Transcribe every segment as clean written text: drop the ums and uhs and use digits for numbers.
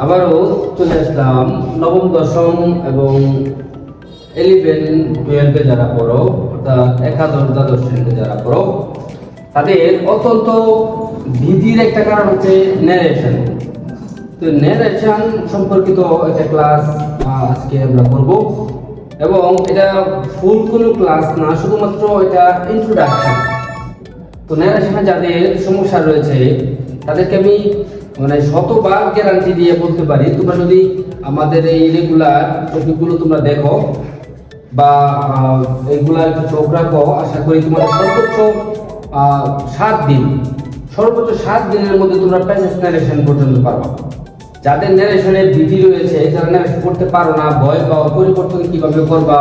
আবারও চলে আসলাম নবম দশম এবং 11-12 যারা পড়ো, অর্থাৎ একাদশ দ্বাদশ শ্রেণীতে যারা পড়ো, তাদের অত্যন্ত ভীতির একটা কারণ হচ্ছে ন্যারেশন। তো ন্যারেশন সম্পর্কিত একটা ক্লাস আজকে আমরা করব, এবং এটা ফুল কোনো ক্লাস না, শুধুমাত্র এটা ইন্ট্রোডাকশন। তো ন্যারেশনে যাদের সমস্যা রয়েছে তাদেরকে আমি শতবার গ্যারান্টি দিয়ে বলতে পারি, তোমরা যদি আমাদের এই রেগুলার টপিকগুলো তোমরা দেখো বা এগুলা একটু চোখ রাখো, আশা করি তোমাদের সর্বোচ্চ 7 দিনের মধ্যে তোমরা প্যাসেজ ন্যারেশন পর্যন্ত পারবা। যাদের ন্যারেশনের ভীতি রয়েছে, যারা ন্যারেশন করতে পারো না, ভয় পাও, পরিবর্তন কিভাবে করবা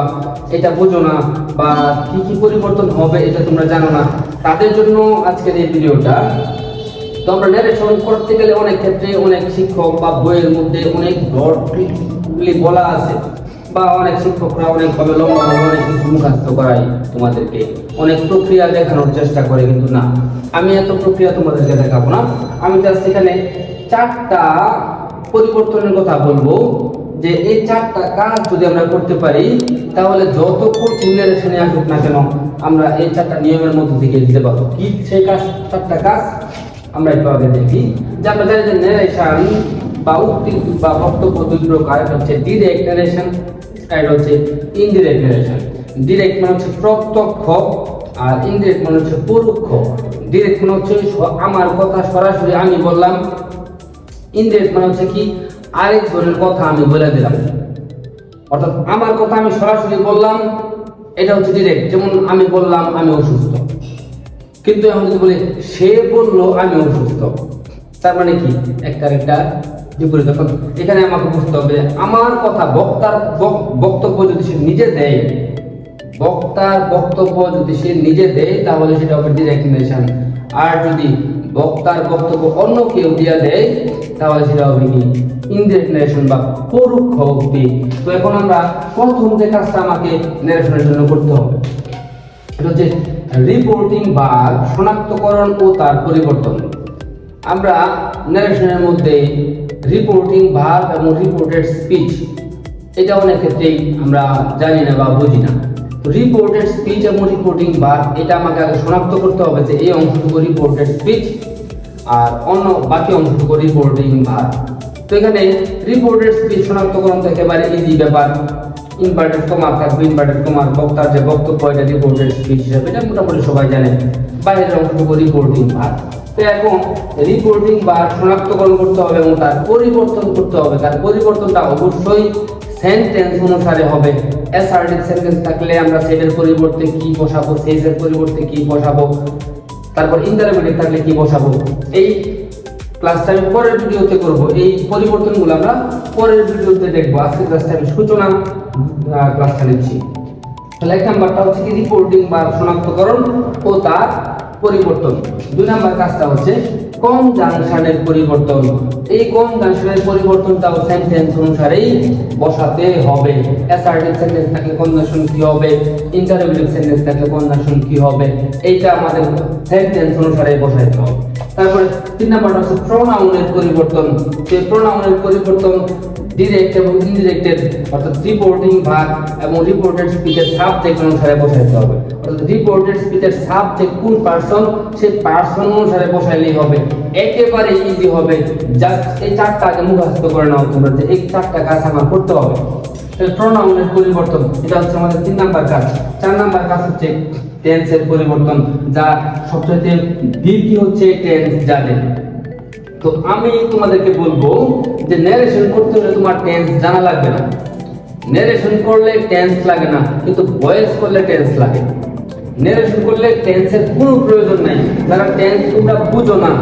এটা বোঝো না, বা কি কি পরিবর্তন হবে এটা তোমরা জানো না, তাদের জন্য আজকের এই ভিডিওটা। তো আমরা ন্যারেশন করতে গেলে অনেক ক্ষেত্রে অনেক শিক্ষক বা বইয়ের মধ্যে অনেক ব্রডলি বলা আছে, বা অনেক শিক্ষকরা অনেকভাবে লম্বাভাবে অনেক কিছু মুখস্থ করায় তোমাদেরকে, অনেক প্রক্রিয়া দেখানোর চেষ্টা করে, কিন্তু না, আমি এত প্রক্রিয়া তোমাদেরকে দেখাবো না। আমি জাস্ট এখানে 4টা পরিবর্তনের কথা বলবো, যে এই 4টা কাজ যদি আমরা করতে পারি তাহলে যত কঠিন ন্যারেশনে আসুক না কেন আমরা এই 4টা নিয়মের মধ্যে থেকে দিতে পারবো। কি সেই কাজ? 4টা কাজ আমরা একটু আগে দেখি। যে আমরা জানি যে ন্যারেশন বা উক্তি বা বক্তব্য দুই প্রকার, হচ্ছে ডিরেক্ট ন্যারেশন আর হচ্ছে ইনডিরেক্ট ন্যারেশন। ডিরেক্ট মানে হচ্ছে প্রত্যক্ষ, আর ইনডিরেক্ট মানে হচ্ছে পরোক্ষ। ডিরেক্ট মানে হচ্ছে আমার কথা সরাসরি আমি বললাম, ইনডিরেক্ট মানে হচ্ছে কি আরেকজনের কথা আমি বলে দিলাম, অর্থাৎ আমার কথা আমি সরাসরি বললাম, এটা হচ্ছে ডিরেক্ট। যেমন আমি বললাম আমি অসুস্থ, কিন্তু এখন যদি বলি সে বললো আমি অসুস্থ, তার মানে কি একটা বিপরীত। এখন এখানে আমাকে বুঝতে হবে আমার কথা বক্তার বক্তব্য যদি সে নিজে দেয়, তাহলে সেটা হবে ডিরেক্ট ন্যারেশন। আর যদি বক্তার বক্তব্য অন্য কেউ দিয়ে দেয় তাহলে সেটা হবে কি ইনডিরেক্ট ন্যারেশন বা পরোক্ষ উক্তি। তো এখন আমরা প্রথম যে কাজটা আমাকে ন্যারেশনের জন্য করতে হবে, এটা হচ্ছে রিপোর্টিং বা শনাক্তকরণ ও তার পরিবর্তন। আমরা ন্যারেশনের মধ্যে রিপোর্টিং ভার্ব এবং রিপোর্টেড স্পিচ, এটা অনেক ক্ষেত্রেই আমরা জানি না বা বুঝি না। তো রিপোর্টেড স্পিচ এবং রিপোর্টিং ভার্ব, এটা আমাকে আগে শনাক্ত করতে হবে যে এই অংশটুকু রিপোর্টেড স্পিচ আর অন্য বাকি অংশটুকু রিপোর্টিং ভার্ব। তো এখানে রিপোর্টেড স্পিচ শনাক্তকরণ তো একেবারে ইজি ব্যাপার। ইনভার্টেড কমা থাকবে, ইনভার্টেড কমার বক্তার যে বক্তব্য এটা রিপোর্টেড স্পিচ হিসেবে, এটা মোটামুটি সবাই জানেন। বাইরের অংশটুকু রিপোর্টিং ভার্ব। তো এখন রিপোর্টিং ভার্ব শনাক্তকরণ করতে হবে এবং তার পরিবর্তন করতে হবে। তার পরিবর্তনটা অবশ্যই সেন্টেন্স অনুসারে হবে। অ্যাসার্টিভ সেন্টেন্স থাকলে আমরা সেটের পরিবর্তে কি বসাবো, সেজের পরিবর্তে কি বসাবো, তারপর ইন্টারোগেটিভ থাকলে কি বসাবো, এই ক্লাসটা আমি পরের ভিডিওতে করব। এই পরিবর্তনগুলো আমরা পরের ভিডিওতে দেখবো। আজকে ক্লাসটা আমি সূচনা ক্লাসটা নিচ্ছি। তাহলে 1 নাম্বারটা হচ্ছে কি রিপোর্টিং বা শনাক্তকরণ ও তার পরিবর্তন। 2 নাম্বার কাজটা হচ্ছে কনজাংশনের পরিবর্তন। এই কনজাংশনের পরিবর্তনটাও সেন্টেন্স অনুসারেই বসাতে হবে। অ্যাসার্টিভ সেন্টেন্স থাকলে কনজাংশন কি হবে, ইন্টারোগেটিভ সেন্টেন্স থাকলে কনজাংশন কি হবে, এইটা আমাদের সেন্টেন্স অনুসারে বসাতে হবে। তারপরে 3 নাম্বারটা হচ্ছে প্রোনাউনের পরিবর্তন। এই প্রোনাউনের পরিবর্তন ডিরেক্ট এবং ইনডিরেক্টের, অর্থাৎ রিপোর্টিং ভার্ব এবং রিপোর্টেড স্পিচের সাবজেক্ট অনুসারে বসাইতে হবে। অর্থাৎ রিপোর্টেড স্পিচের সাবজেক্ট কোন পারসন, সেই পারসন অনুসারে বসাইলেই হবে। একেবারে ইজি হবে। জাস্ট এই 4টা আগে মুখস্থ করে নাও তোমরা, যে এই 4টা কাজ আমার করতে হবে। তাহলে প্রোনাউনের পরিবর্তন, এটা হচ্ছে আমাদের 3 নাম্বার কাজ। 4 নাম্বার কাজ হচ্ছে টেন্সের পরিবর্তন, যা সবচেয়ে ভীতি হচ্ছে টেন্স যাদের। তো আমি তোমাদেরকে বলবো যে ন্যারেশন করতে হলে তোমার টেন্স জানা লাগবে না। ন্যারেশন করলে টেন্স লাগে না, কিন্তু ভয়েস করলে টেন্স লাগে। ন্যারেশন করলে টেন্সের কোনো প্রয়োজন নাই। যারা টেন্স তোমরা বুঝো না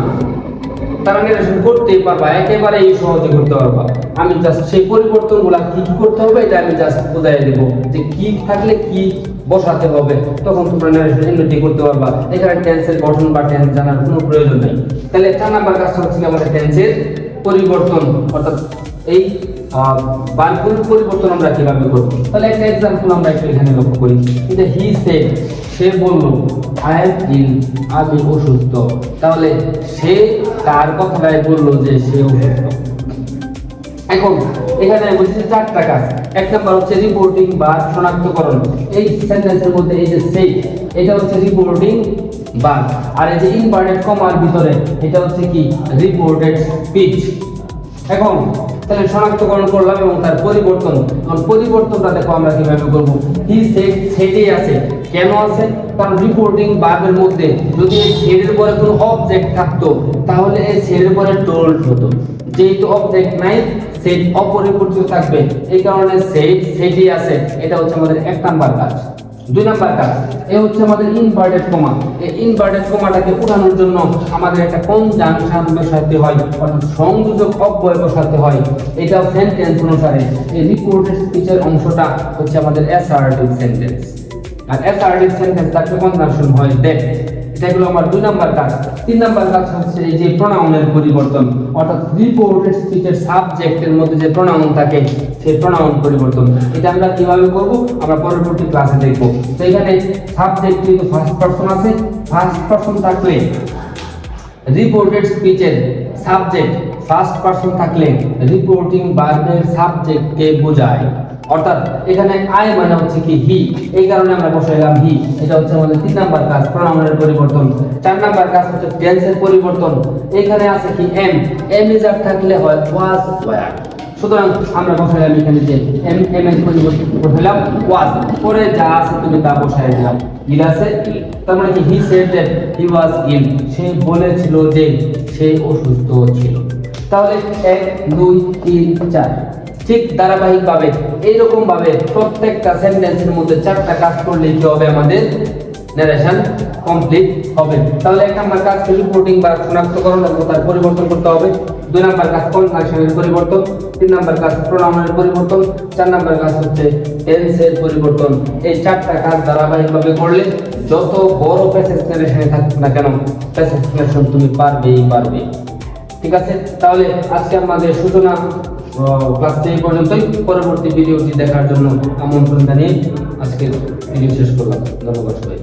তারা ন্যারেশন করতেই পারবা, একেবারে সহজে করতে পারবা। আমি জাস্ট সেই পরিবর্তনগুলো কি কি করতে হবে এটা আমি জাস্ট বুঝাই দেবো, যে কি থাকলে কি বসাতে হবে, তখন তোমরা ন্যারেশন এমনিতে করতে পারবা। এখানে টেন্সের গঠন বা টেন্স জানার কোনো প্রয়োজন নেই। তাহলে 4 নাম্বার কাজটা হচ্ছে আমাদের টেন্সের পরিবর্তন, অর্থাৎ এই বাক্যের পরিবর্তন আমরা কিভাবে করব। তাহলে একটা एग्जांपल আমরা একটু এখানে লক্ষ্য করি, যে হি সেড, সে বলল, আই এম ইল, আমি অসুস্থ। তাহলে সে কার কথাটাই বলল যে সে অসুস্থ? এখন এখানে বলছি চারটা কাজ। এক নাম্বার হচ্ছে রিপোর্টিং বা শনাক্তকরণ। এই সেন্টেন্সের মধ্যে এই যে সেই, এটা হচ্ছে রিপোর্টিং বা, আর এই যে ইনভার্টেড কমার ভিতরে এটা হচ্ছে কি রিপোর্টেড স্পিচ। এখন তাহলে শনাক্তকরণ করলাম এবং তার পরিবর্তন। এখন পরিবর্তনটা দেখো আমরা কিভাবে করব। হি সেড, সেডই আছে, কেন আছে? কারণ রিপোর্টিং ভার্বের মধ্যে যদি এই সেডের পরে কোনো অবজেক্ট থাকতো তাহলে এই সেডের পরে টোল্ড হতো। যেহেতু অবজেক্ট নাই, সেড অপরিবর্তিত থাকবে, এই কারণে সেড, সেডই আছে। এটা হচ্ছে আমাদের এক নাম্বার কাজ। দুই নাম্বার কাজ, এ হচ্ছে আমাদের ইনভার্টেড কমা। এই ইনভার্টেড কমাটাকে উঠানোর জন্য আমাদের একটা কনজাংশন বসাতে হয়, অর্থাৎ সংযোজক অব্যয় বসাতে হয়। এটা সেন্টেন্স অনুসারে এই রিপোর্টেড স্পিচের অংশটা হচ্ছে আমাদের অ্যাসার্টিভ সেন্টেন্স, আর অ্যাসার্টিভ সেন্টেন্স তাকে কনজাংশন হয় দ্যাট। এটা হলো আমার দুই নাম্বার কাজ। তিন নাম্বার কাজ হচ্ছে এই যে প্রোনাউনের পরিবর্তন, অর্থাৎ রিপোর্টেড স্পিচের সাবজেক্টের মধ্যে যে প্রোনাউন থাকে সেই প্রোনাউন পরিবর্তন। এটা আমরা কিভাবে করব আমরা পরবর্তী ক্লাসে দেখব। তো এখানে সাবজেক্ট কিন্তু ফার্স্ট পারসন আছে, ফার্স্ট পারসন থাকলে রিপোর্টেড স্পিচের সাবজেক্ট ফার্স্ট পারসন থাকলে রিপোর্টিং ভার্বের সাবজেক্টকে বোঝায়। অর্থাৎ এখানে আই মানে হচ্ছে কি হি, এই কারণে আমরা বসাইলাম হি। এটা হচ্ছে আমাদের তিন নাম্বার কাজ, প্রোনাউনের পরিবর্তন। চার নাম্বার কাজ হচ্ছে টেন্সের পরিবর্তন। এখানে আছে কি এম, এম ইজার থাকলে হয় ওয়াজ, ওয়্যার। সুতরাং আমরা বসাইলাম এখানে যে এম, এম এর পরিবর্তন বসাইলাম ওয়াজ, পরে যা আছে তুমি তা বসাই দিলাম। ইল আছে, তার মানে কি হি সেড দ্যাট হি ওয়াজ ইল, সে বলেছিল যে সে অসুস্থ ছিল। তাহলে 1 2 3 4 ঠিক ধারাবাহিকভাবে এইরকম ভাবে প্রত্যেকটা সেন্টেন্সের মধ্যে চারটা কাজ করলে কি হবে আমাদের নারেশন কমপ্লিট হবে। তাহলে এক নাম্বার কাজ রিপোর্টিং বা শনাক্তকরণ এবং তার পরিবর্তন করতে হবে। দুই নাম্বার কাজ কনজাংশনের পরিবর্তন। তিন নাম্বার কাজ প্রোনাউনের পরিবর্তন। চার নাম্বার কাজ হচ্ছে টেন্সের পরিবর্তন। এই চারটা কাজ ধারাবাহিকভাবে করলে যত বড় প্যাসেজ নারেশনে থাকুক না কেন প্যাসেজ নারেশন তুমি পারবে। ঠিক আছে, তাহলে আজকে আমাদের সূচনা ক্লাসটি এই পর্যন্তই। পরবর্তী ভিডিওটি দেখার জন্য আমন্ত্রণ জানিয়ে আজকে ভিডিও শেষ করলাম। ধন্যবাদ সবাই।